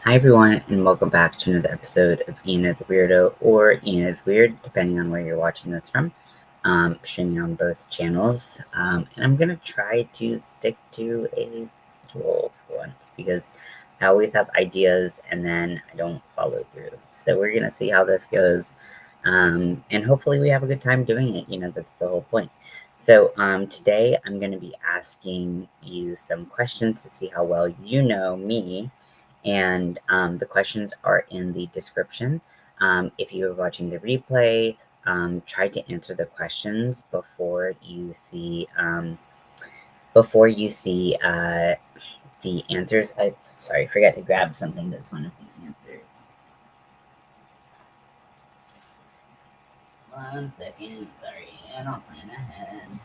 Hi everyone, and welcome back to another episode of Ian is a Weirdo or Ian is Weird, depending on where you're watching this from. Streaming on both channels, and I'm gonna try to stick to a schedule for once because I always have ideas and then I don't follow through. So we're gonna see how this goes, and hopefully we have a good time doing it. That's the whole point. So today I'm gonna be asking you some questions to see how well you know me, and the questions are in the description. If you are watching the replay, try to answer the questions before you see the answers. I sorry, forgot to grab something that's one of the answers. One second, sorry, I don't plan ahead.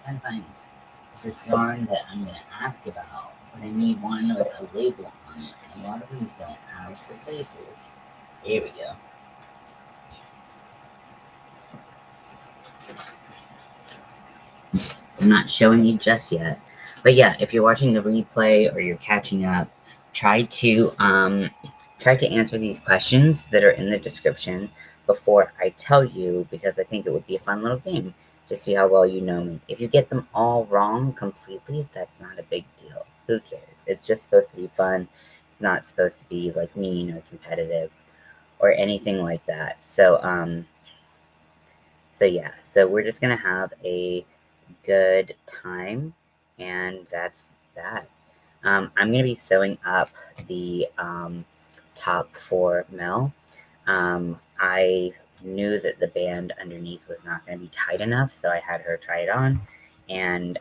I find this yarn that I'm going to ask about, but I need one with a label on it. A lot of them don't have the labels. Here we go. I'm not showing you just yet, but yeah, if you're watching the replay or you're catching up, try to answer these questions that are in the description before I tell you, because I think it would be a fun little game to see how well you know me. If you get them all wrong completely, that's not a big deal. Who cares? It's just supposed to be fun. It's not supposed to be like mean or competitive or anything like that. So yeah, so we're just gonna have a good time, and that's that. I'm gonna be sewing up the top for Mel. I knew that the band underneath was not going to be tight enough, so I had her try it on, and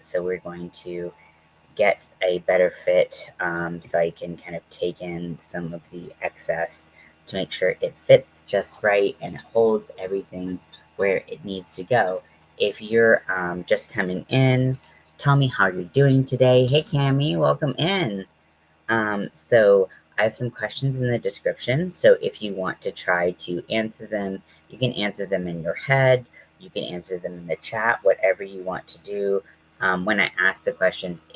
so we're going to get a better fit, so I can kind of take in some of the excess to make sure it fits just right and it holds everything where it needs to go. If you're just coming in, tell me how you're doing today. Hey Cami, welcome in. So I have some questions in the description. So if you want to try to answer them, you can answer them in your head. You can answer them in the chat, whatever you want to do. When I ask the questions uh,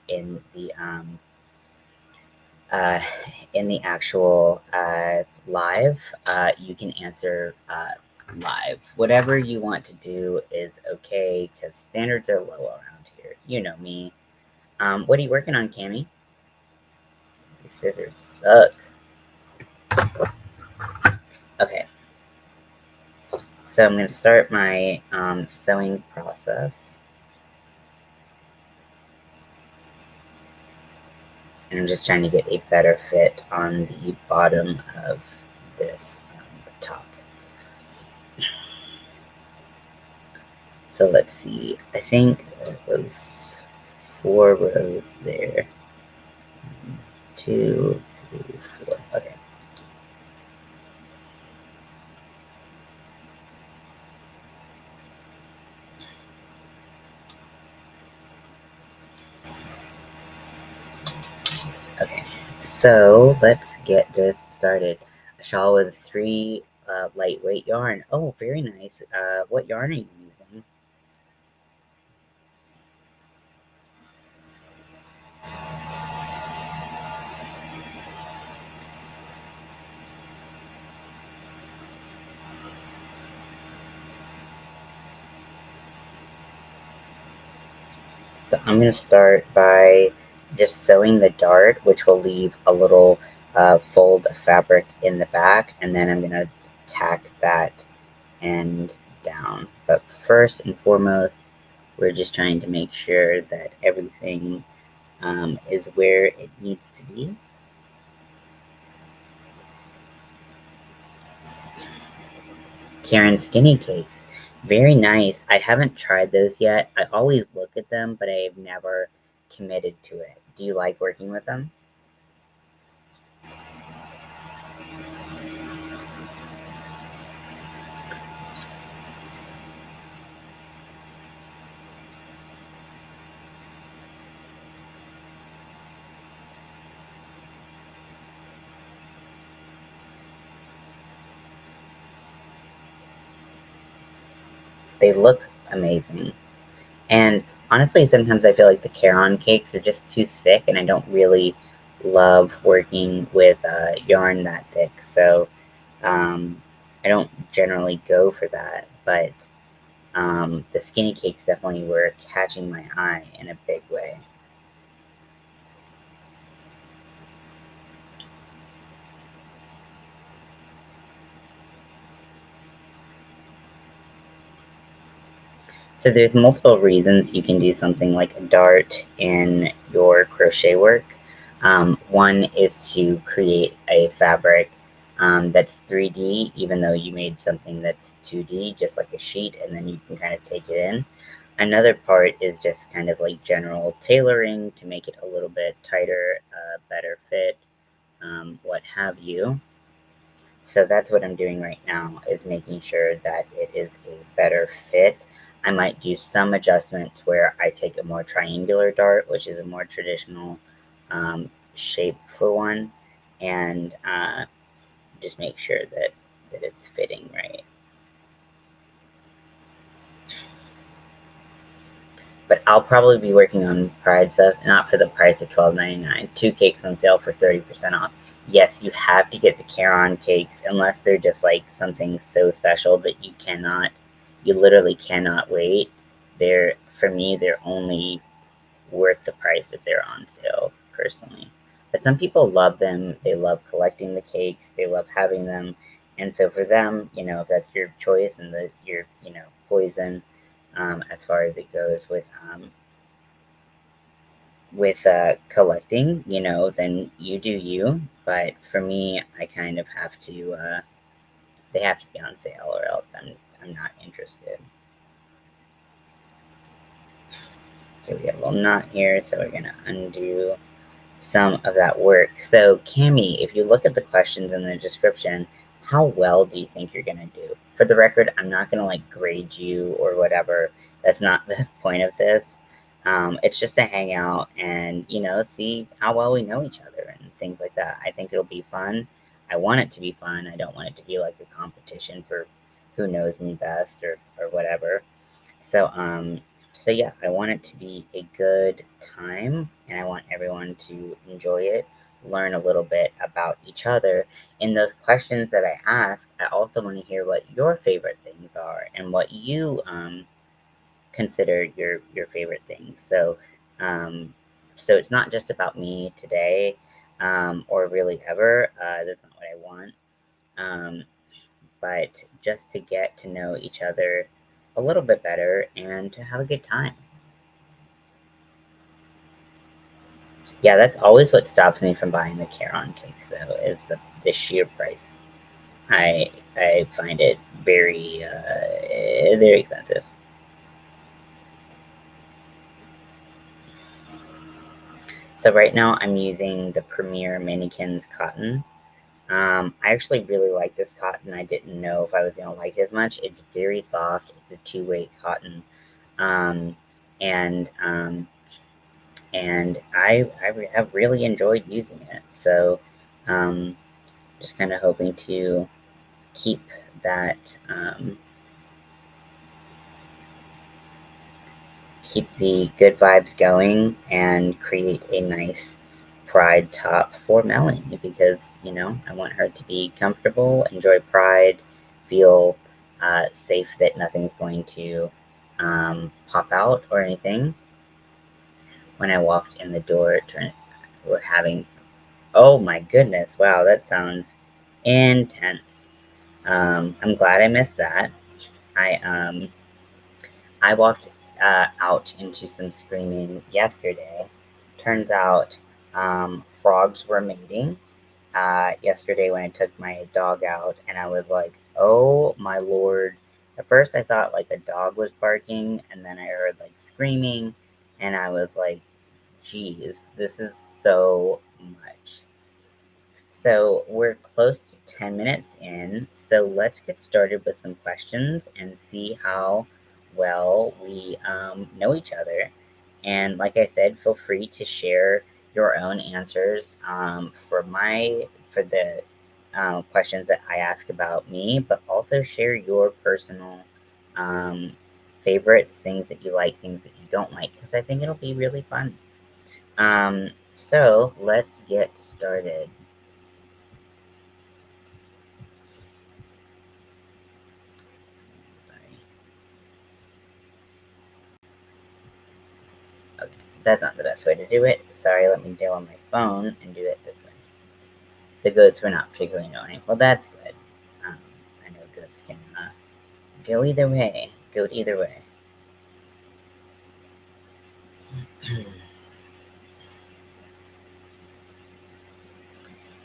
in the actual live, you can answer live. Whatever you want to do is okay, because standards are low around here. You know me. What are you working on, Cami? These scissors suck. Okay, so I'm going to start my sewing process. And I'm just trying to get a better fit on the bottom of this top. So let's see, I think it was 4 rows there. 1, 2, 3, 4. Okay. Okay, so let's get this started. A shawl with 3 lightweight yarn. Oh, very nice. What yarn are you using? So I'm going to start by just sewing the dart, which will leave a little fold of fabric in the back, and then I'm going to tack that end down. But first and foremost, we're just trying to make sure that everything is where it needs to be. Karen Skinny Cakes. Very nice. I haven't tried those yet. I always look at them, but I've never committed to it. Do you like working with them? they look amazing. And honestly, sometimes I feel like the Caron cakes are just too thick, and I don't really love working with yarn that thick. So I don't generally go for that. But the skinny cakes definitely were catching my eye in a big way. So there's multiple reasons you can do something like a dart in your crochet work. One is to create a fabric that's 3D, even though you made something that's 2D, just like a sheet, and then you can kind of take it in. Another part is just kind of like general tailoring to make it a little bit tighter, better fit, what have you. So that's what I'm doing right now, is making sure that it is a better fit. I might do some adjustments where I take a more triangular dart, which is a more traditional shape for one, and just make sure that it's fitting right. But I'll probably be working on Pride stuff, not for the price of $12.99. 2 cakes on sale for 30% off. Yes, you have to get the Caron cakes unless they're just like something so special that you literally cannot wait. For me, they're only worth the price if they're on sale, personally. But some people love them. They love collecting the cakes. They love having them. And so for them, if that's your choice and your, poison, as far as it goes with collecting, then you do you. But for me, I kind of have to. They have to be on sale, or else I'm not interested. So we have a little knot here, so we're gonna undo some of that work. So Cami, if you look at the questions in the description, how well do you think you're gonna do? For the record, I'm not gonna like grade you or whatever. That's not the point of this. It's just to hang out and see how well we know each other and things like that. I think it'll be fun. I want it to be fun. I don't want it to be like a competition for who knows me best or whatever. So so yeah, I want it to be a good time, and I want everyone to enjoy it, learn a little bit about each other. In those questions that I ask, I also want to hear what your favorite things are and what you consider your favorite things. So it's not just about me today, or really ever. That's not what I want. Um, but just to get to know each other a little bit better and to have a good time. Yeah, that's always what stops me from buying the Caron cakes, though, is the sheer price. I find it very expensive. So right now I'm using the Premier Mannequins cotton. I actually really like this cotton. I didn't know if I was gonna like it as much. It's very soft. It's a two-weight cotton, um, and have really enjoyed using it. So, um, just kind of hoping to keep that, keep the good vibes going and create a nice Pride top for Melanie, because, I want her to be comfortable, enjoy Pride, feel safe that nothing's going to pop out or anything. When I walked in the door, we're having, oh my goodness, wow, that sounds intense. I'm glad I missed that. I um I walked out into some screaming yesterday. Turns out frogs were mating yesterday when I took my dog out, and I was like, oh my lord. At first, I thought like a dog was barking, and then I heard like screaming, and I was like, geez, this is so much. So we're close to 10 minutes in, so let's get started with some questions and see how well we know each other. And like I said, feel free to share your own answers for the questions that I ask about me, but also share your personal favorites, things that you like, things that you don't like, because I think it'll be really fun. So let's get started. Sorry. Okay, that's not the best way to do it. Sorry, let me go on my phone and do it this way. The goats were not particularly annoying. Well, that's good. I know goats can go either way. Goat either way.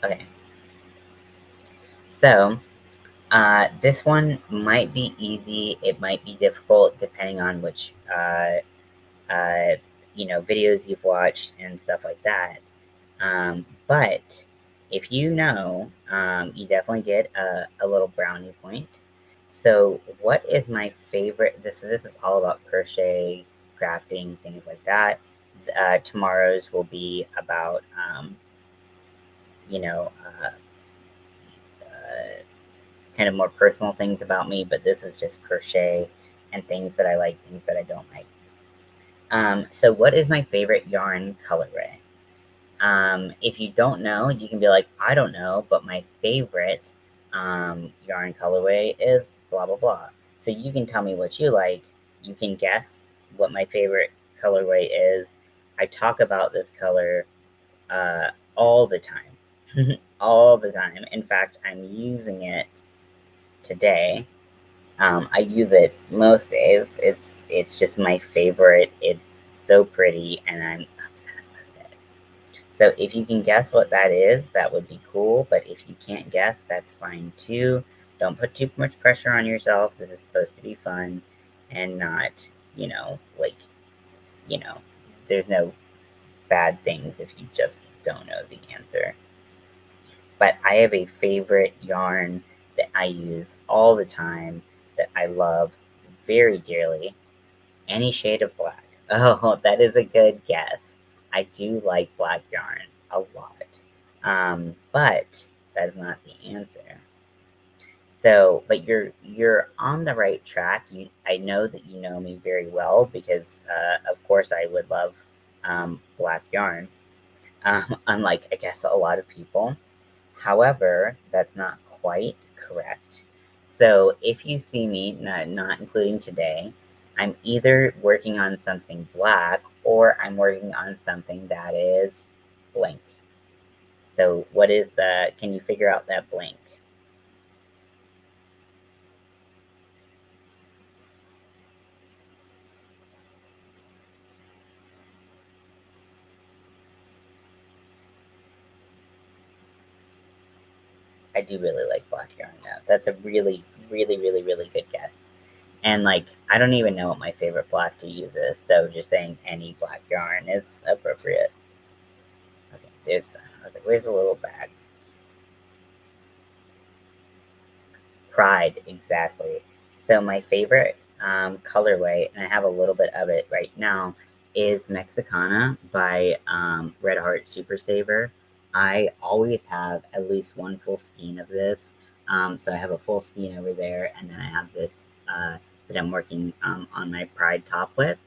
Okay. So, this one might be easy. It might be difficult depending on which, uh, videos you've watched and stuff like that. But if you know, you definitely get a little brownie point. So, what is my favorite? This is all about crochet, crafting, things like that. Tomorrow's will be about, you know, uh, uh, kind of more personal things about me, but this is just crochet and things that I like, things that I don't like. So, what is my favorite yarn colorway? If you don't know, you can be like, I don't know, but my favorite yarn colorway is blah, blah, blah. So you can tell me what you like. You can guess what my favorite colorway is. I talk about this color all the time. All the time. In fact, I'm using it today. I use it most days. It's just my favorite. It's so pretty, and I'm obsessed with it. So if you can guess what that is, that would be cool. But if you can't guess, that's fine too. Don't put too much pressure on yourself. This is supposed to be fun and not, like, you know, there's no bad things if you just don't know the answer. But I have a favorite yarn that I use all the time that I love very dearly. Any shade of black. Oh, that is a good guess. I do like black yarn a lot. But that is not the answer. So, but you're on the right track. I know that you know me very well because, of course, I would love black yarn. Unlike, I guess, a lot of people. However, that's not quite correct. So if you see me, not including today, I'm either working on something black or I'm working on something that is blank. So what is that? Can you figure out that blank? I do really like black yarn now. That's a really, really, really, really good guess. And like, I don't even know what my favorite black to use is, so just saying any black yarn is appropriate. Okay, I was like, where's the little bag? Pride, exactly. So my favorite colorway, and I have a little bit of it right now, is Mexicana by Red Heart Super Saver. I always have at least one full skein of this. So I have a full skein over there, and then I have this that I'm working on my Pride top with.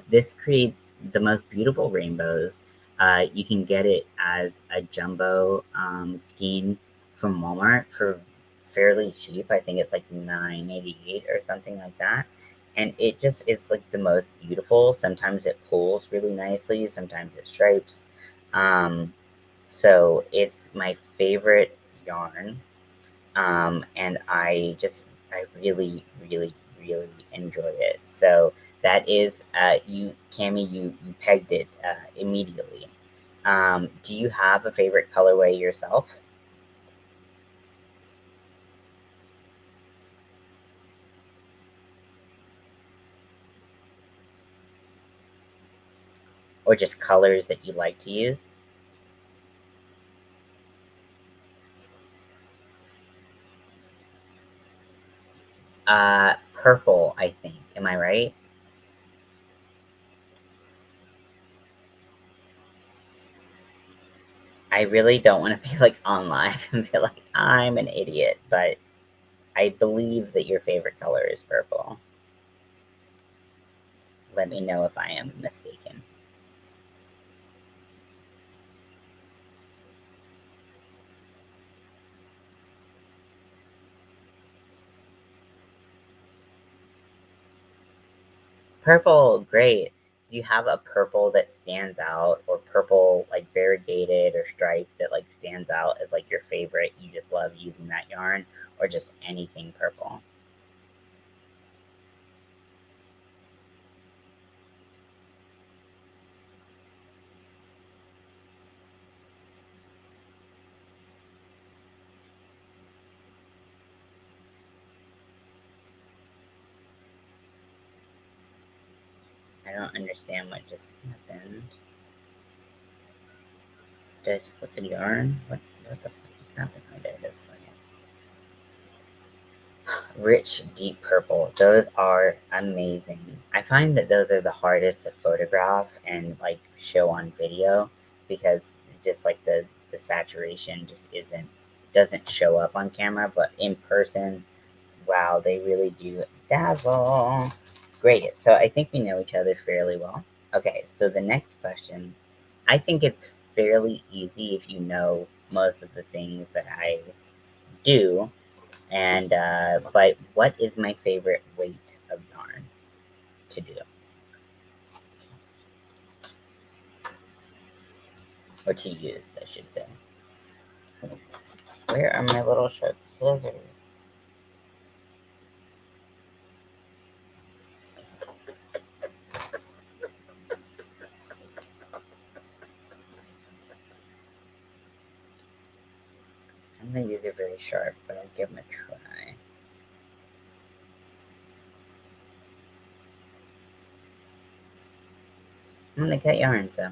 This creates the most beautiful rainbows. You can get it as a jumbo skein from Walmart for fairly cheap. I think it's like $9.88 or something like that. And it just is like the most beautiful. Sometimes it pulls really nicely, sometimes it stripes. Um, so it's my favorite yarn. And I really, really, really enjoy it. So that is, Cami, you pegged it immediately. Do you have a favorite colorway yourself? Or just colors that you like to use? Purple, I think. Am I right? I really don't want to be like on live and be like, I'm an idiot, but I believe that your favorite color is purple. let me know if I am mistaken. Purple, great. Do you have a purple that stands out, or purple like variegated or striped that like stands out as like your favorite? You just love using that yarn, or just anything purple? I don't understand what just happened. Just what's a yarn? What the fuck is happening? There it is. Rich deep purple. Those are amazing. I find that those are the hardest to photograph and like show on video because just like the saturation just doesn't show up on camera, but in person, wow, they really do dazzle. Great. So I think we know each other fairly well. Okay, so the next question, I think it's fairly easy if you know most of the things that I do. And but what is my favorite weight of yarn to do or to use, I should say? Where are my little sharp scissors? I don't think these are very sharp, but I'll give them a try. They cut yarn, so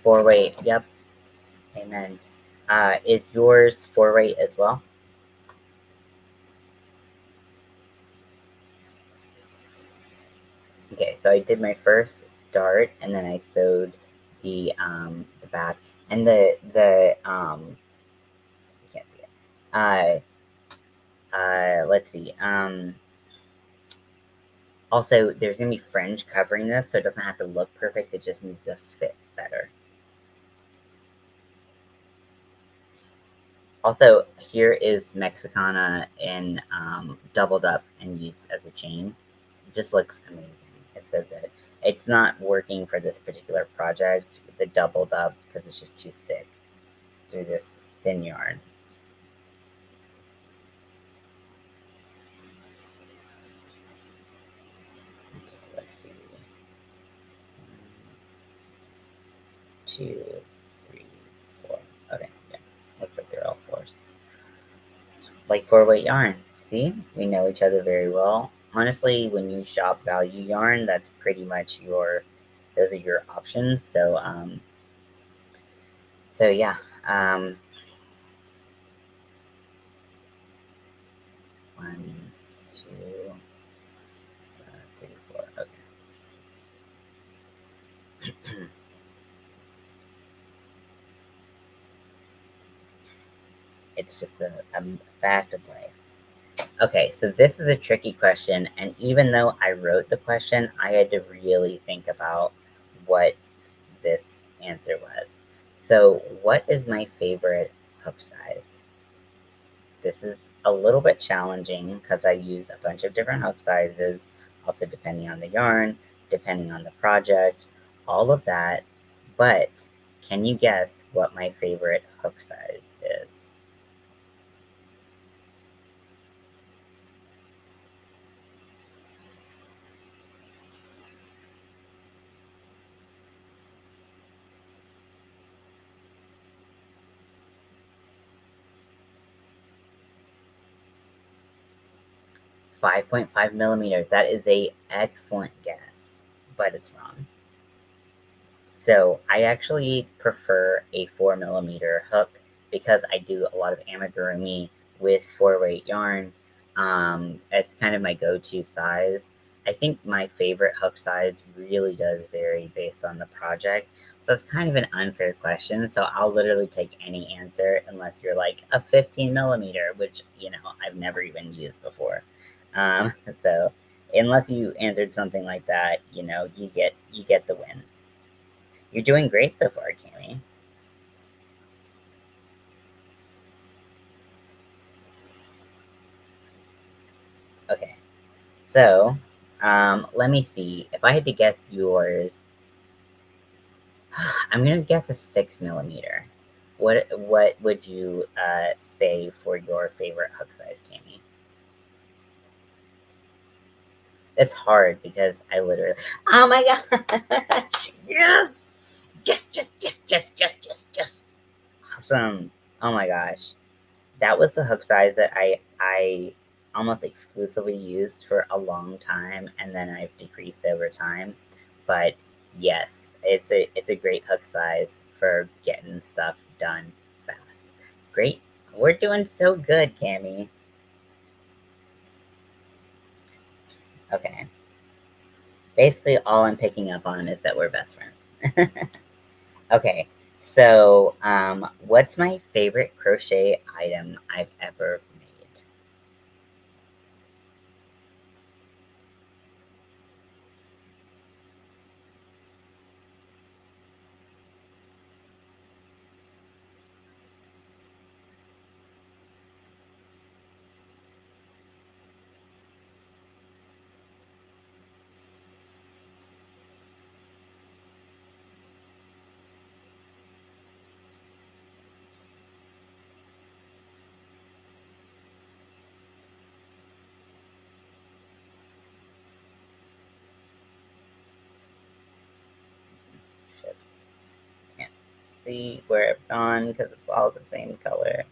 4 weight. Yep. Amen. Is yours 4 weight as well? Okay, so I did my first dart, and then I sewed the back, and you can't see it. Let's see. Also, there's gonna be fringe covering this, so it doesn't have to look perfect. It just needs to fit better. Also, here is Mexicana in doubled up and used as a chain. It just looks amazing. It's so good. It's not working for this particular project, the doubled up, because it's just too thick through this thin yarn. Okay, let's see. 2, 3, 4. Okay, yeah. Looks like they're all fours. Like 4 weight yarn. See? We know each other very well. Honestly, when you shop value yarn, that's pretty much those are your options. So yeah. Um, 1, 2, 3, 4. Okay. It's just a fact of life. Okay, so this is a tricky question, and even though I wrote the question, I had to really think about what this answer was. So, what is my favorite hook size? This is a little bit challenging because I use a bunch of different hook sizes, also depending on the yarn, depending on the project, all of that. But can you guess what my favorite hook size is? 5.5 millimeters. That is a excellent guess, but it's wrong. So I actually prefer a 4 millimeter hook because I do a lot of amigurumi with 4 weight yarn. It's kind of my go-to size. I think my favorite hook size really does vary based on the project. So it's kind of an unfair question. So I'll literally take any answer unless you're like a 15 millimeter, which I've never even used before. So unless you answered something like that, you get the win. You're doing great so far, Cami. Okay, so let me see. If I had to guess yours, I'm gonna guess a 6 millimeter. What would you say for your favorite hook size, Cami? It's hard because I literally. Oh my gosh! Yes! Just. Awesome! Oh my gosh, that was the hook size that I almost exclusively used for a long time, and then I've decreased over time. But yes, it's a great hook size for getting stuff done fast. Great, we're doing so good, Cami. Okay, basically all I'm picking up on is that we're best friends. Okay, so what's my favorite crochet item I've ever made? Shit, can't see where I've gone because it's all the same color.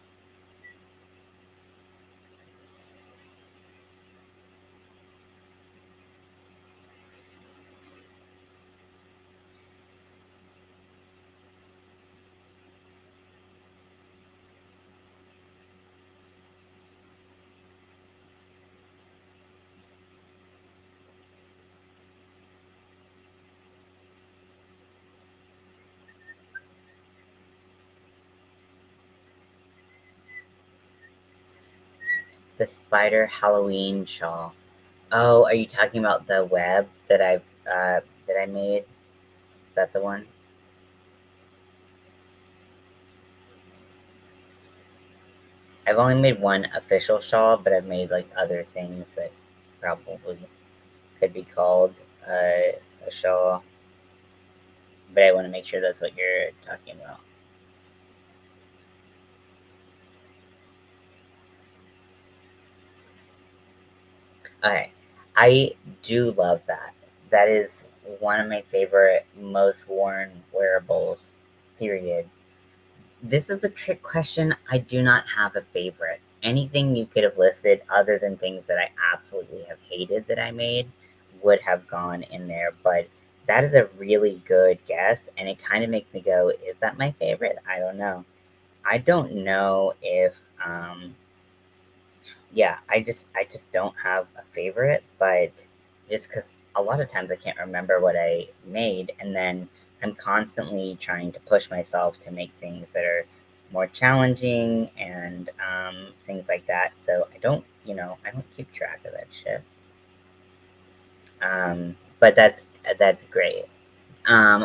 The spider Halloween shawl. Oh, are you talking about the web that I made? Is that the one? I've only made one official shawl, but I've made like other things that probably could be called a shawl. But I want to make sure that's what you're talking about. Okay, I do love that. That is one of my favorite, most worn wearables. Period. This is a trick question. I do not have a favorite. Anything you could have listed other than things that I absolutely have hated that I made would have gone in there. But that is a really good guess. And it kind of makes me go, is that my favorite? I don't know. I don't know if yeah, I just don't have a favorite, but just because a lot of times I can't remember what I made, and then I'm constantly trying to push myself to make things that are more challenging and things like that. So I don't keep track of that shit. But that's great.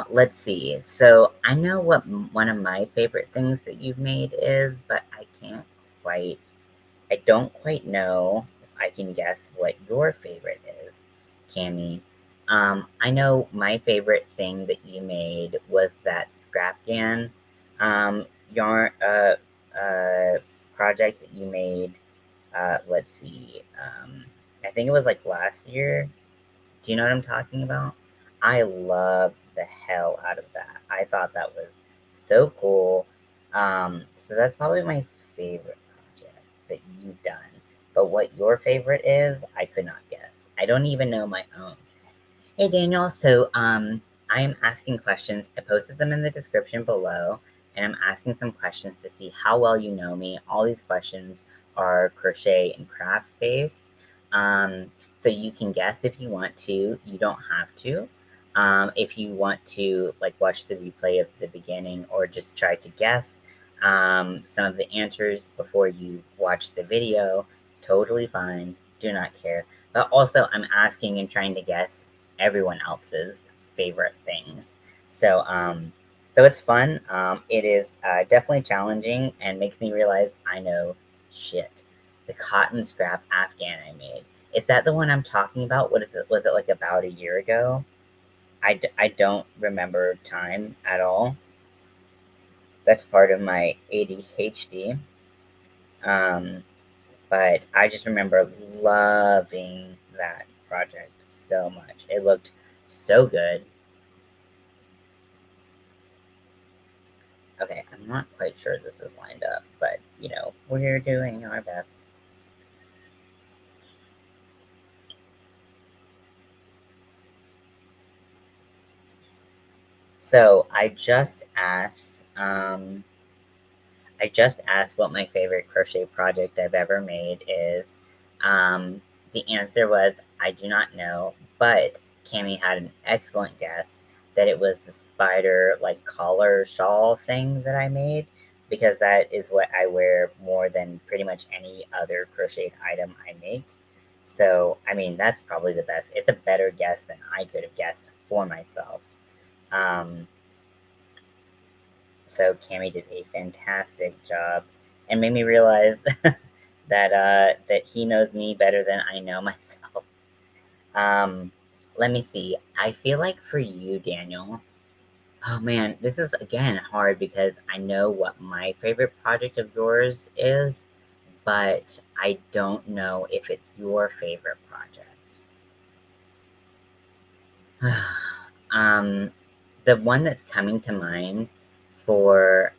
Let's see. So I know what one of my favorite things that you've made is, but quite I don't quite know if I can guess what your favorite is, Cami. I know my favorite thing that you made was that scrap can um, yarn project that you made. Let's see. I think it was like last year. Do you know what I'm talking about? I loved the hell out of that. I thought that was so cool. So that's probably my favorite project that you've done. But what your favorite is, I could not guess. I don't even know my own. Hey Daniel, so I am asking questions. I posted them in the description below, and I'm asking some questions to see how well you know me. All these questions are crochet and craft based, so you can guess if you want to. You don't have to. If you want to, like, watch the replay of the beginning or just try to guess some of the answers before you watch the video, totally fine. Do not care. But also, I'm asking and trying to guess everyone else's favorite things. So, so it's fun. It is definitely challenging and makes me realize I know shit. The cotton scrap Afghan I made. Is that the one I'm talking about? What is it? Was it like about a year ago? I don't remember time at all. That's part of my ADHD. Um, but I just remember loving that project so much. It looked so good. Okay, I'm not quite sure this is lined up, but you know, we're doing our best. So I just asked what my favorite crochet project I've ever made is. Um, the answer was I do not know, but Cami had an excellent guess that it was the spider like collar shawl thing that I made because that is what I wear more than pretty much any other crocheted item I make. So, I mean, that's probably the best. It's a better guess than I could have guessed for myself. Um, so Cami did a fantastic job and made me realize that he knows me better than I know myself. Um, let me see. I feel like for you, Daniel. Oh man, this is again hard because I know what my favorite project of yours is, but I don't know if it's your favorite project. um, the one that's coming to mind for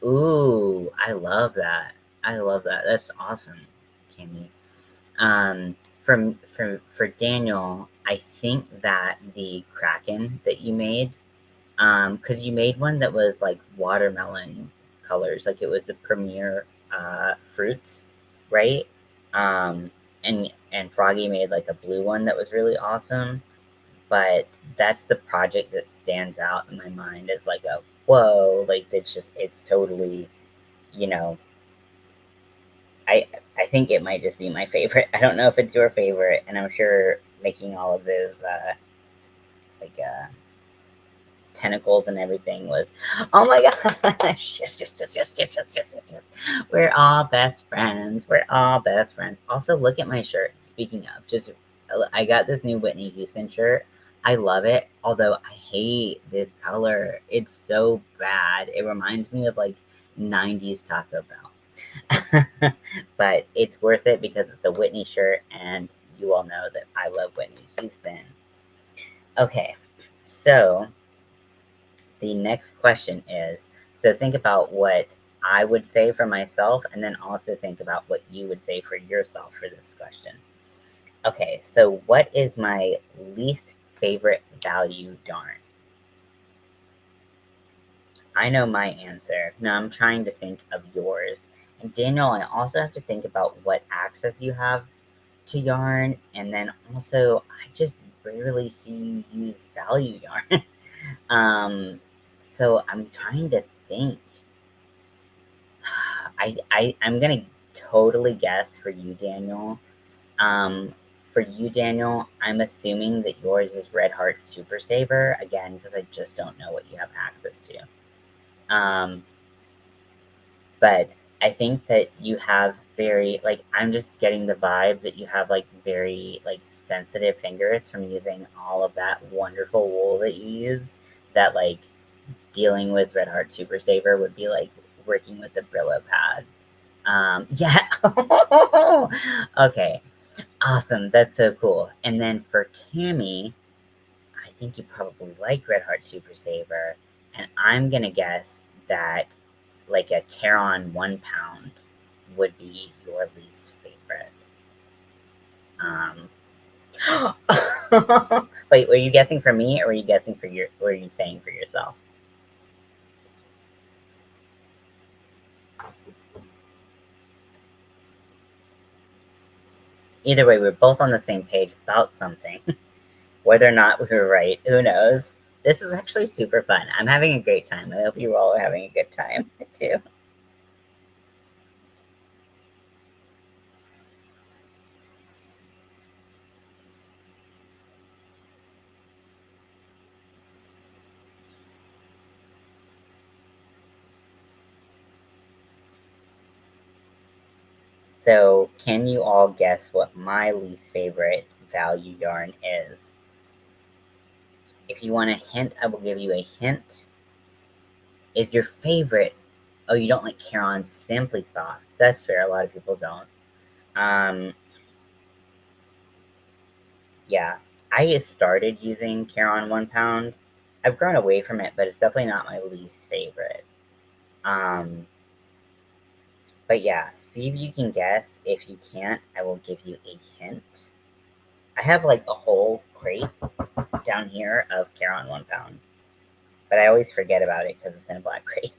ooh, I love that. I love that. That's awesome, Kimmy. For Daniel, I think that the Kraken that you made, because you made one that was like watermelon colors, like it was the premier fruits, right? Um, and Froggy made like a blue one that was really awesome. But that's the project that stands out in my mind as like a whoa, like it's totally, you know, I I think it might just be my favorite. I don't know if it's your favorite, and I'm sure making all of those like tentacles and everything was, oh my gosh, yes. We're all best friends. We're all best friends. Also, look at my shirt. Speaking of, just I got this new Whitney Houston shirt. I love it, although I hate this color. It's so bad. It reminds me of like 90s Taco Bell. But it's worth it because it's a Whitney shirt, and you all know that I love Whitney Houston. Okay, so the next question is, so think about what I would say for myself, and then also think about what you would say for yourself for this question. Okay, so what is my least favorite value darn? I know my answer. Now I'm trying to think of yours. And Daniel, I also have to think about what access you have to yarn, and then also I just rarely see you use value yarn. So I'm trying to think. I'm gonna totally guess for you, Daniel. Um, for you, Daniel, I'm assuming that yours is Red Heart Super Saver again because I just don't know what you have access to. Um, but I think that you have very like I'm just getting the vibe that you have like very like sensitive fingers from using all of that wonderful wool that you use. That like dealing with Red Heart Super Saver would be like working with a Brillo pad. Yeah. Okay. Awesome. That's so cool. And then for Cami, I think you probably like Red Heart Super Saver, and I'm gonna guess that like a Caron 1 pound would be your least favorite. Um, wait, were you guessing for me, or were you guessing for your? Were you saying for yourself? Either way, we're both on the same page about something. Whether or not we were right, who knows? This is actually super fun. I'm having a great time. I hope you all are having a good time too. So, can you all guess what my least favorite value yarn is? If you want a hint, I will give you a hint. Is your favorite? Oh, you don't like Caron Simply Soft. That's fair. A lot of people don't. Um, yeah, I started using Caron 1 pound. I've grown away from it, but it's definitely not my least favorite. Um, but yeah, see if you can guess. If you can't, I will give you a hint. I have like a whole crate down here of Caron 1 pound, but I always forget about it because it's in a black crate.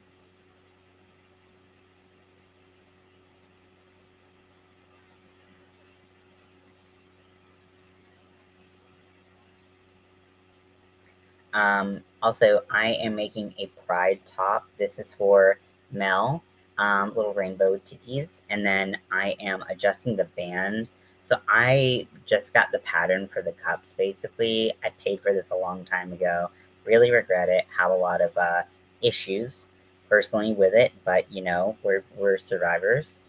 Also, I am making a pride top. This is for Mel, little rainbow titties. And then I am adjusting the band. So I just got the pattern for the cups, basically. I paid for this a long time ago. Really regret it. Have a lot of issues personally with it, but we're survivors.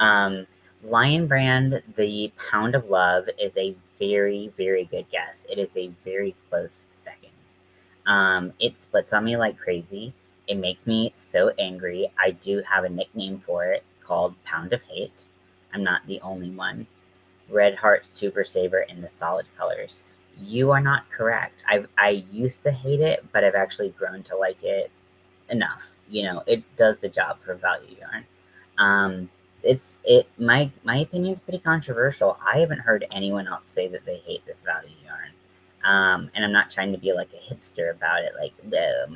Um, Lion Brand, the Pound of Love is a very, very good guess. It is a very close second. It splits on me like crazy. It makes me so angry. I do have a nickname for it called Pound of Hate. I'm not the only one. Red Heart Super Saver in the solid colors. You are not correct. I used to hate it, but I've actually grown to like it enough. It does the job for value yarn. Um, my opinion is pretty controversial. I haven't heard anyone else say that they hate this value yarn. And I'm not trying to be like a hipster about it, like, "Whoa,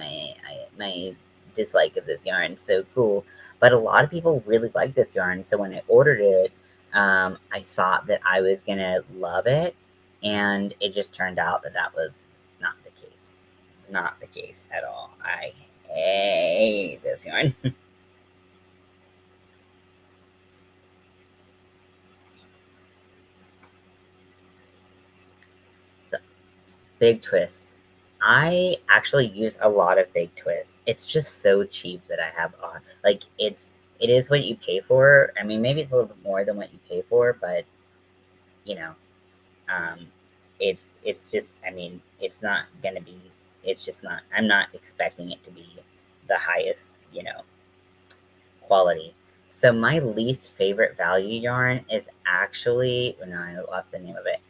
my dislike of this yarn is so cool." But a lot of people really like this yarn. So when I ordered it, I thought that I was gonna love it, and it just turned out that that was not the case. Not the case at all. I hate this yarn. So, big twist. I actually use a lot of big twists. It's just so cheap that I have on. Like it is what you pay for. I mean, maybe it's a little bit more than what you pay for, but you know, um, it's just. I mean, it's not gonna be. It's just not. I'm not expecting it to be the highest, quality. So my least favorite value yarn is actually. No, I lost the name of it.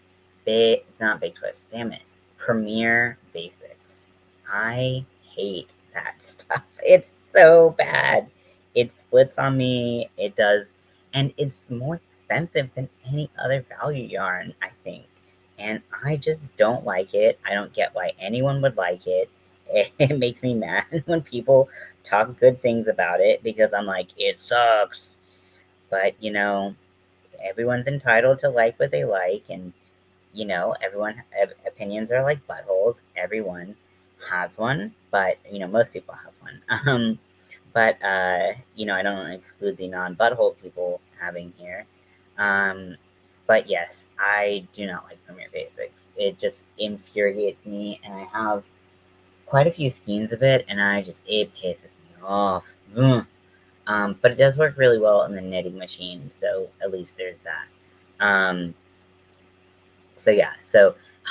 Not Big Twist, damn it. Premier Basics. I hate that stuff. It's so bad. It splits on me. It does. And it's more expensive than any other value yarn, I think. And I just don't like it. I don't get why anyone would like it. It makes me mad when people talk good things about it because I'm like, it sucks. But, everyone's entitled to like what they like, and everyone opinions are like buttholes. Everyone has one, but most people have one. But I don't exclude the non-butthole people having here. Um, but yes, I do not like Premier Basics. It just infuriates me, and I have quite a few skeins of it, and it pisses me off. Ugh. But it does work really well in the knitting machine, so at least there's that. Um, so yeah,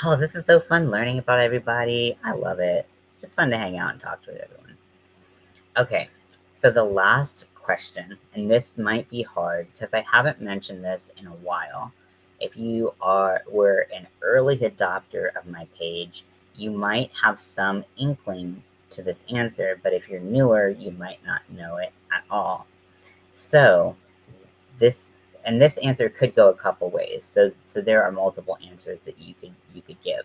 oh, this is so fun learning about everybody. I love it. Just fun to hang out and talk to everyone. Okay, so the last question, and this might be hard because I haven't mentioned this in a while. If you were an early adopter of my page, you might have some inkling to this answer, but if you're newer, you might not know it at all. So, this this answer could go a couple ways. So there are multiple answers that you could give.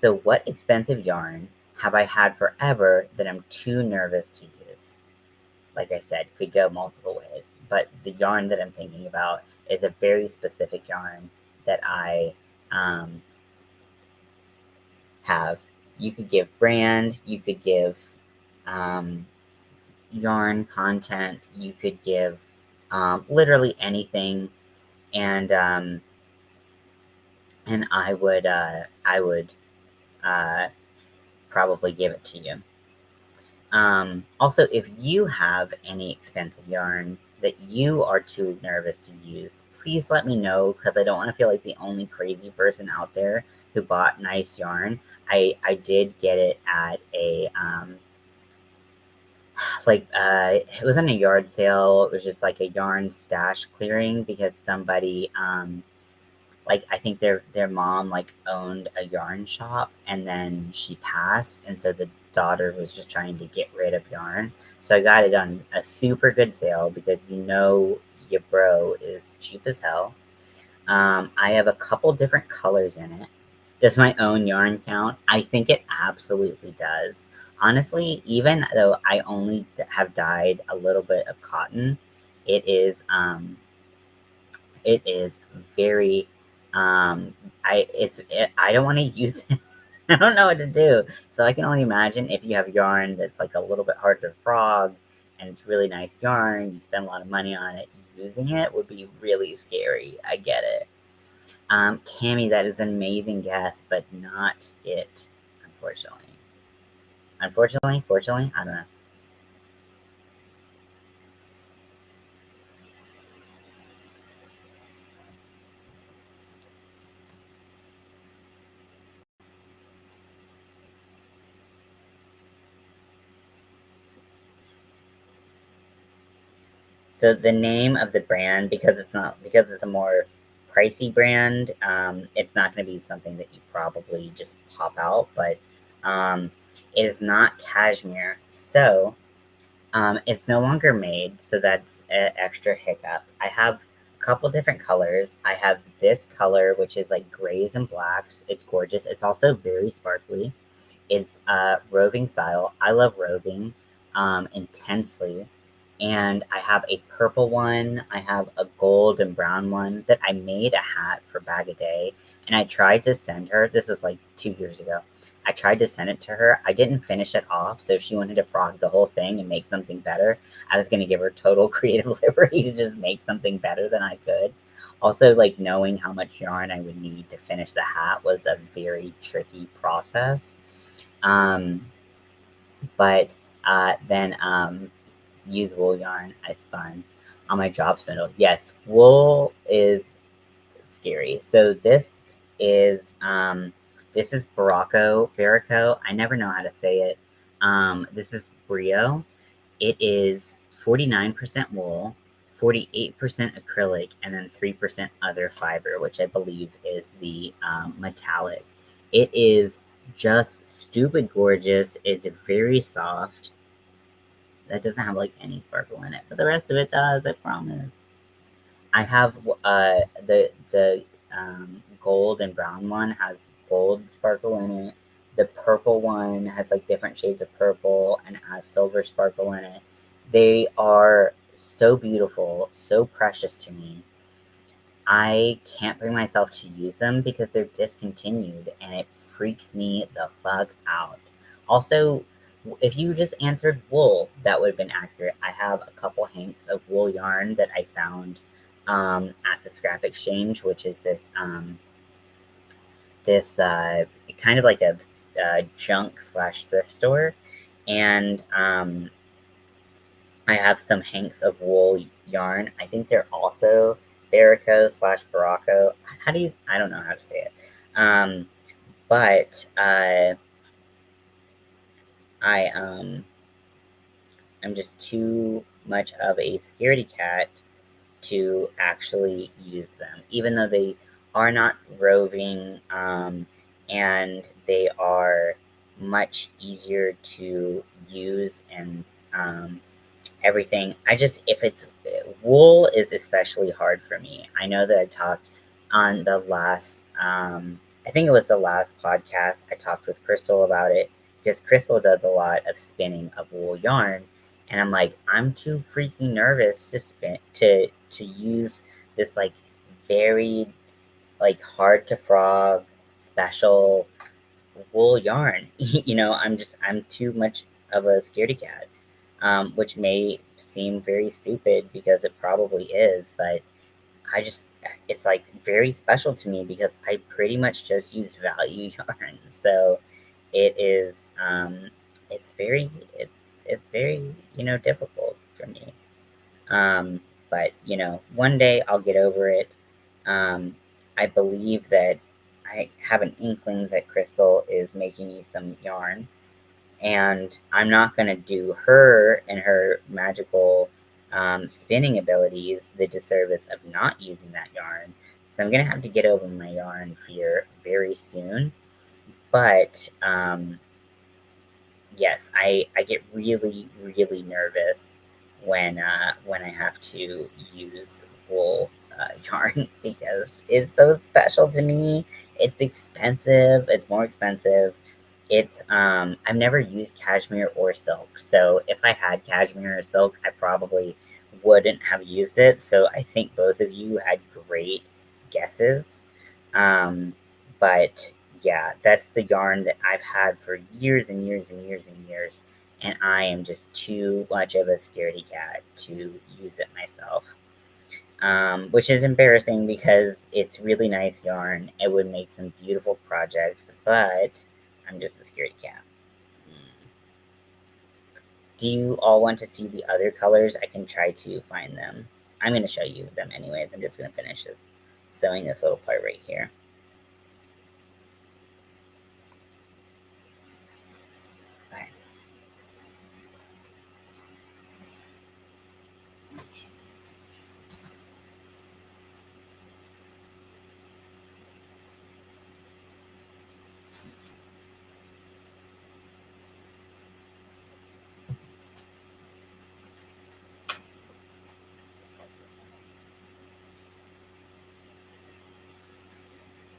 So what expensive yarn have I had forever that I'm too nervous to use? Like I said, could go multiple ways. But the yarn that I'm thinking about is a very specific yarn that I have. You could give brand, you could give um, yarn content, you could give literally anything, and I would uh, probably give it to you. Also, if you have any expensive yarn, that you are too nervous to use, please let me know because I don't want to feel like the only crazy person out there who bought nice yarn. I did get it at a it wasn't a yard sale. It was just like a yarn stash clearing because somebody like I think their mom like owned a yarn shop and then she passed, and so the daughter was just trying to get rid of yarn. So I got it on a super good sale because your bro is cheap as hell. I have a couple different colors in it. Does my own yarn count? I think it absolutely does. Honestly, even though I only have dyed a little bit of cotton, it is it is very I don't want to use it. I don't know what to do. So I can only imagine if you have yarn that's like a little bit hard to frog and it's really nice yarn, you spend a lot of money on it, using it would be really scary. I get it. Cami, that is an amazing guess, but not it, unfortunately. Fortunately, I don't know. So the name of the brand, because it's a more pricey brand, it's not going to be something that you probably just pop out, but it is not cashmere. So it's no longer made, so that's an extra hiccup. I have a couple different colors. I have this color, which is like grays and blacks. It's gorgeous. It's also very sparkly. It's roving style. I love roving intensely. And I have a purple one. I have a gold and brown one that I made a hat for Bag a Day. And I tried to send her, this was like 2 years ago. I tried to send it to her. I didn't finish it off. So if she wanted to frog the whole thing and make something better, I was going to give her total creative liberty to just make something better than I could. Also, like knowing how much yarn I would need to finish the hat was a very tricky process. Um, but then use wool yarn I spun on my drop spindle. Yes, wool is scary. So this is Barraco. I never know how to say it. This is Brio. It is 49% wool, 48% acrylic, and then 3% other fiber, which I believe is the metallic. It is just stupid gorgeous. It's very soft. That doesn't have like any sparkle in it, but the rest of it does, I promise. I have the gold and brown one has gold sparkle in it. The purple one has like different shades of purple and it has silver sparkle in it. They are so beautiful, so precious to me. I can't bring myself to use them because they're discontinued and it freaks me the fuck out. Also, if you just answered wool, that would have been accurate. I have a couple hanks of wool yarn that I found at the scrap exchange, which is this kind of like a junk slash thrift store, and I have some hanks of wool yarn. I think they're also Barraco slash Barraco. How do you? I don't know how to say it. Um, but I I'm just too much of a scaredy cat to actually use them, even though they are not roving and they are much easier to use and everything. I just, if it's wool, is especially hard for me. I know that I talked on the last, I think it was the last podcast, I talked with Crystal about it because Crystal does a lot of spinning of wool yarn. And I'm like, I'm too freaking nervous to spin to use this like very like hard to frog special wool yarn. I'm too much of a scaredy cat, which may seem very stupid because it probably is, but I just, it's like very special to me because I pretty much just use value yarn. So it is, it's very, it's very, difficult for me. Um, but, you know, one day I'll get over it. Um, I believe that I have an inkling that Crystal is making me some yarn, and I'm not going to do her and her magical spinning abilities the disservice of not using that yarn. So I'm going to have to get over my yarn fear very soon. But yes, I get really, really nervous when I have to use wool yarn because it's so special to me. It's expensive. It's more expensive. It's I've never used cashmere or silk, so if I had cashmere or silk, I probably wouldn't have used it. So I think both of you had great guesses. Um, but yeah, that's the yarn that I've had for years and years and years and years, and I am just too much of a scaredy cat to use it myself. Which is embarrassing because it's really nice yarn. It would make some beautiful projects, but I'm just a scaredy cat. Mm. Do you all want to see the other colors? I can try to find them. I'm going to show you them anyways. I'm just going to finish this sewing this little part right here. Okay.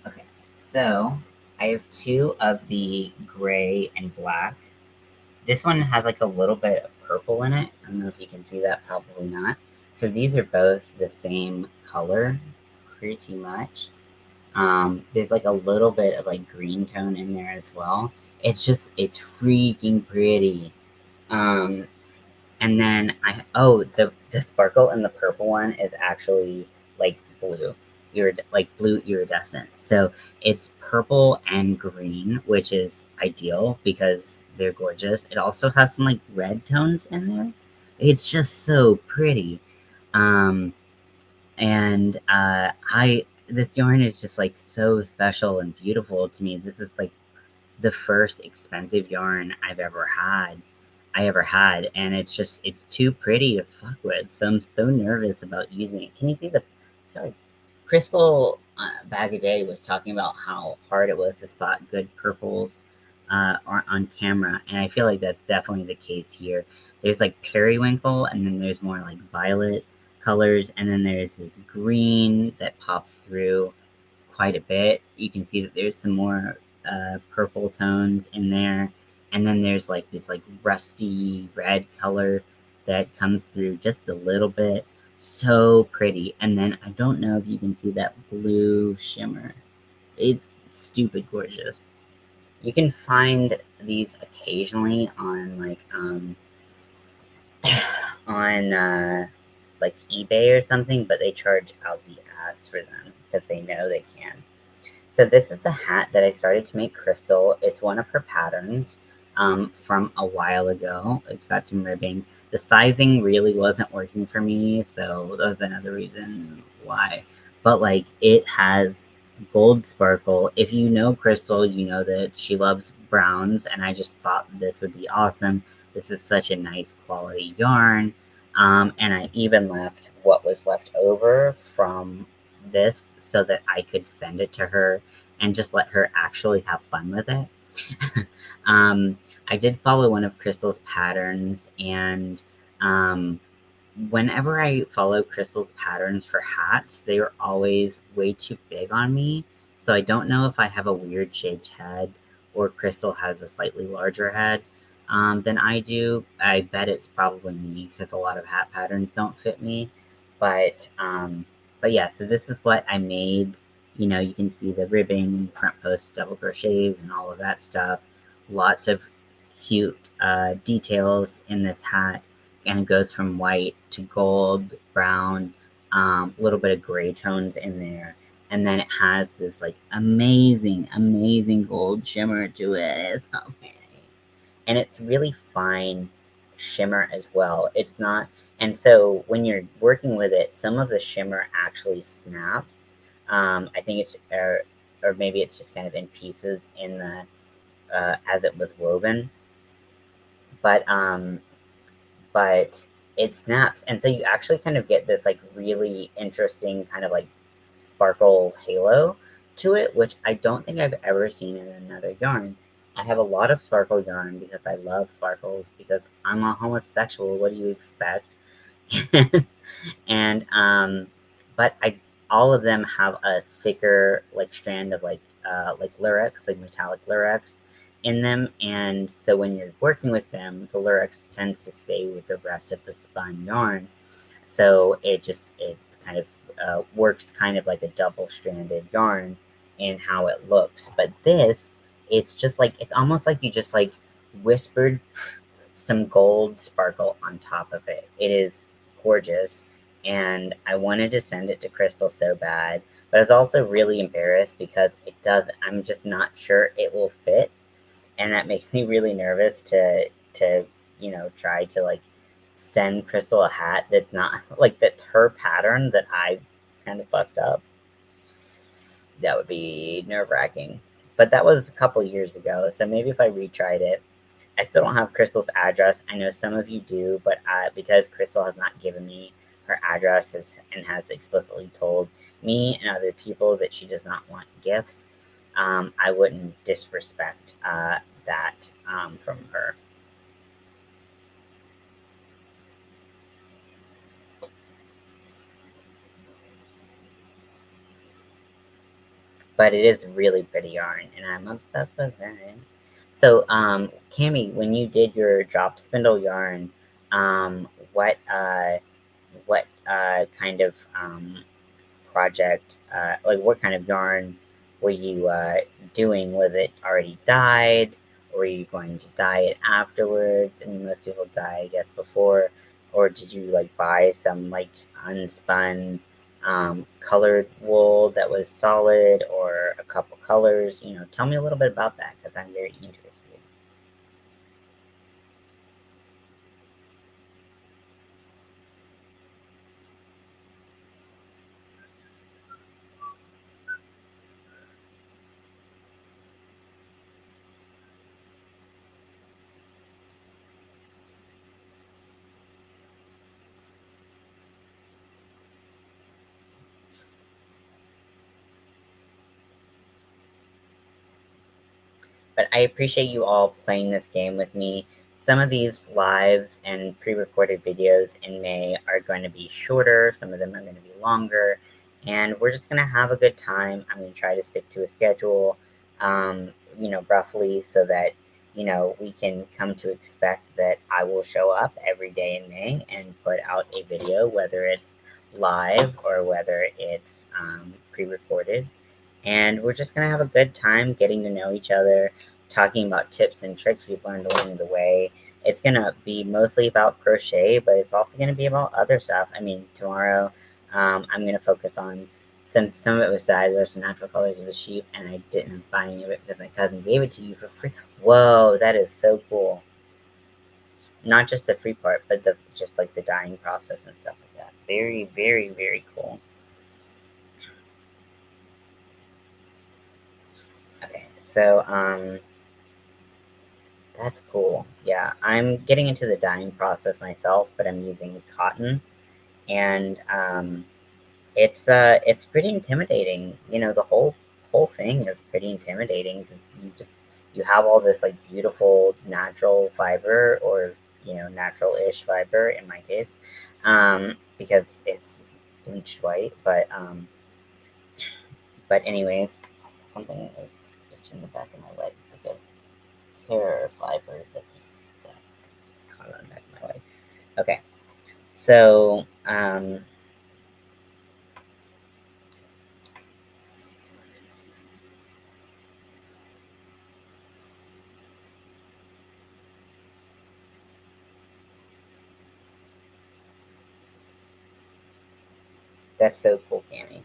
Okay, so I have two of the gray and black. This one has like a little bit of purple in it. I don't know if you can see that, probably not. So these are both the same color, pretty much. There's like a little bit of like green tone in there as well. It's freaking pretty. Um, and then the sparkle in the purple one is actually like blue, like blue iridescent. So it's purple and green, which is ideal because they're gorgeous. It also has some like red tones in there. It's just so pretty. Um, and I This yarn is just like so special and beautiful to me. This is like the first expensive yarn I ever had, and it's too pretty to fuck with. So I'm so nervous about using it. Can you see the? I feel like Crystal back a day was talking about how hard it was to spot good purples on camera, and I feel like that's definitely the case here. There's like periwinkle, and then there's more like violet colors, and then there's this green that pops through quite a bit. You can see that there's some more purple tones in there, and then there's like this like rusty red color that comes through just a little bit. So pretty. And then I don't know if you can see that blue shimmer. It's stupid gorgeous. You can find these occasionally on on like eBay or something, but they charge out the ass for them because they know they can. So this is the hat that I started to make Crystal. It's one of her patterns from a while ago. It's got some ribbing. The sizing really wasn't working for me, so that was another reason why. But like it has gold sparkle. If you know Crystal, you know that she loves browns, and I just thought this would be awesome. This is such a nice quality yarn. And I even left what was left over from this so that I could send it to her and just let her actually have fun with it. um, I did follow one of Crystal's patterns, and um, whenever I follow Crystal's patterns for hats, they are always way too big on me. So I don't know if I have a weird shaped head or Crystal has a slightly larger head than I do. I bet it's probably me because a lot of hat patterns don't fit me. But but yeah, so this is what I made. You know, you can see the ribbing, front post double crochets, and all of that stuff. Lots of cute details in this hat, and it goes from white to gold, brown, a little bit of gray tones in there. And then it has this like amazing, amazing gold shimmer to it. It's so pretty. And it's really fine shimmer as well. It's not, And so when you're working with it, some of the shimmer actually snaps. I think it's, or maybe it's just kind of in pieces in the as it was woven, but but it snaps, and so you actually kind of get this like really interesting kind of like sparkle halo to it, which I don't think I've ever seen in another yarn. I have a lot of sparkle yarn because I love sparkles because I'm a homosexual. What do you expect? And but I all of them have a thicker like strand of like lurex, like metallic lurex in them, and so when you're working with them, the lurex tends to stay with the rest of the spun yarn, so it kind of works kind of like a double stranded yarn in how it looks. But this, it's just like it's almost like you just like whispered some gold sparkle on top of it. It is gorgeous, and I wanted to send it to Crystal so bad, but I was also really embarrassed because it does. I'm just not sure it will fit, and that makes me really nervous to try to like send Crystal a hat that's not like that her pattern that I kind of fucked up. That would be nerve wracking. But that was a couple years ago, so maybe if I retried it, I still don't have Crystal's address. I know some of you do, but because Crystal has not given me her address and has explicitly told me and other people that she does not want gifts, I wouldn't disrespect that from her. But it is really pretty yarn, and I'm obsessed with it. So, Cami, when you did your drop spindle yarn, um, what uh, what kind of project, like what kind of yarn were you doing? Was it already dyed? Or were you going to dye it afterwards? I mean, most people dye, I guess, before. Or did you like buy some like unspun colored wool that was solid or a couple colors? Tell me a little bit about that because I'm very interested. But I appreciate you all playing this game with me. Some of these lives and pre-recorded videos in May are going to be shorter, some of them are going to be longer, and we're just going to have a good time. I'm going to try to stick to a schedule, roughly so that, we can come to expect that I will show up every day in May and put out a video, whether it's live or whether it's pre-recorded. And we're just gonna have a good time getting to know each other, talking about tips and tricks we've learned along the way. It's gonna be mostly about crochet, but it's also gonna be about other stuff. I mean, tomorrow, I'm gonna focus on some of it was dyed, there's some natural colors of the sheep, and I didn't buy any of it because my cousin gave it to you for free. Whoa, that is so cool. Not just the free part, but the just like the dyeing process and stuff like that. Very, very, very cool. Okay, so that's cool. Yeah, I'm getting into the dyeing process myself, but I'm using cotton, and it's pretty intimidating. The whole thing is pretty intimidating because you have all this like beautiful natural fiber, or natural-ish fiber in my case, because it's bleached white. But anyways, something is itching the back of my leg. It's like a hair fiber that just got caught on the back of my leg. Okay, so that's so cool, Cammy.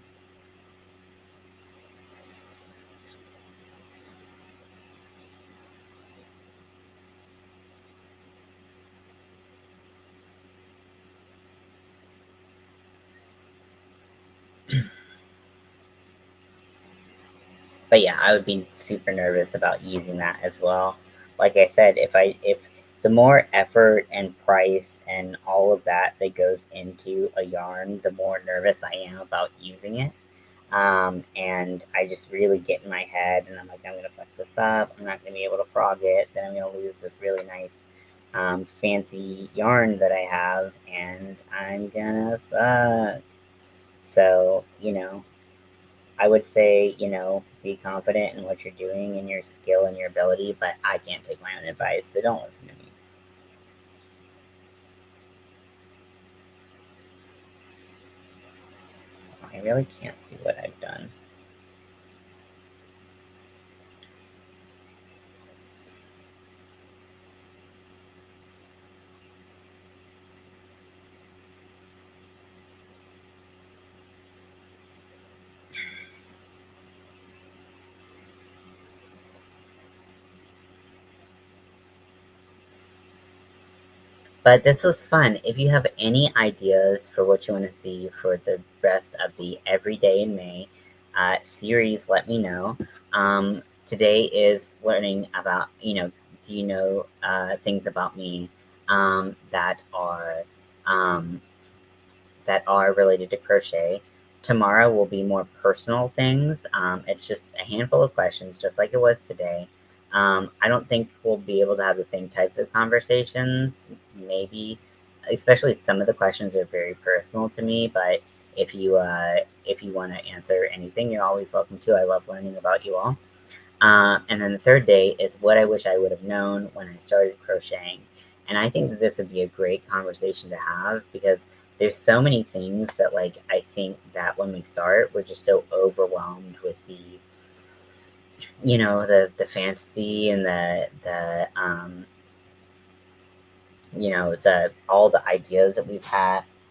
But yeah, I would be super nervous about using that as well. Like I said, if the more effort and price and all of that that goes into a yarn, the more nervous I am about using it. And I just really get in my head and I'm like, I'm gonna fuck this up. I'm not gonna be able to frog it. Then I'm gonna lose this really nice, fancy yarn that I have, and I'm gonna suck. So, I would say, be confident in what you're doing and your skill and your ability, but I can't take my own advice, so don't listen to me. I really can't see what I've done. But this was fun. If you have any ideas for what you want to see for the rest of the Everyday in May series, let me know. Today is learning about, do you know things about me that um, related to crochet. Tomorrow will be more personal things. It's just a handful of questions, just like it was today. I don't think we'll be able to have the same types of conversations. Maybe, especially some of the questions are very personal to me. But if you want to answer anything, you're always welcome to. I love learning about you all. And then the third day is what I wish I would have known when I started crocheting. And I think that this would be a great conversation to have because there's so many things that like I think that when we start, we're just so overwhelmed with the fantasy and the all the ideas that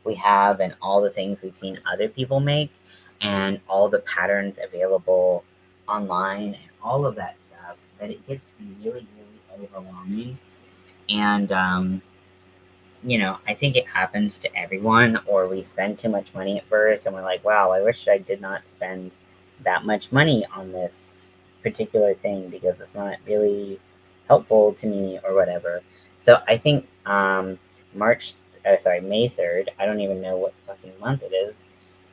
we have and all the things we've seen other people make and all the patterns available online and all of that stuff that it gets really really overwhelming. And I think it happens to everyone, or we spend too much money at first and we're like, wow, I wish I did not spend that much money on this particular thing because it's not really helpful to me or whatever. So I think May 3rd, I don't even know what fucking month it is,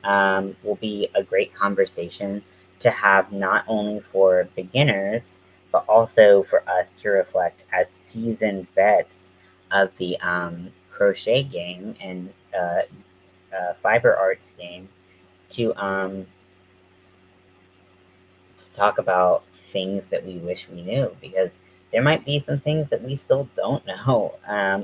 will be a great conversation to have not only for beginners, but also for us to reflect as seasoned vets of the crochet game and fiber arts game to talk about things that we wish we knew because there might be some things that we still don't know,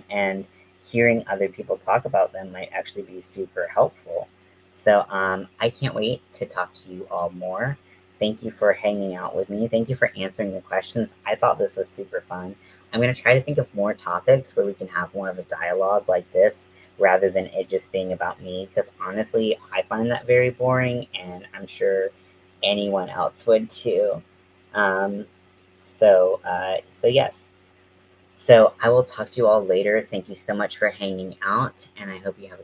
and hearing other people talk about them might actually be super helpful. So I can't wait to talk to you all more. Thank you for hanging out with me. Thank you for answering the questions. I thought this was super fun. I'm going to try to think of more topics where we can have more of a dialogue like this rather than it just being about me because honestly, I find that very boring and I'm sure anyone else would too. Um, so yes. So I will talk to you all later. Thank you so much for hanging out, and I hope you have a good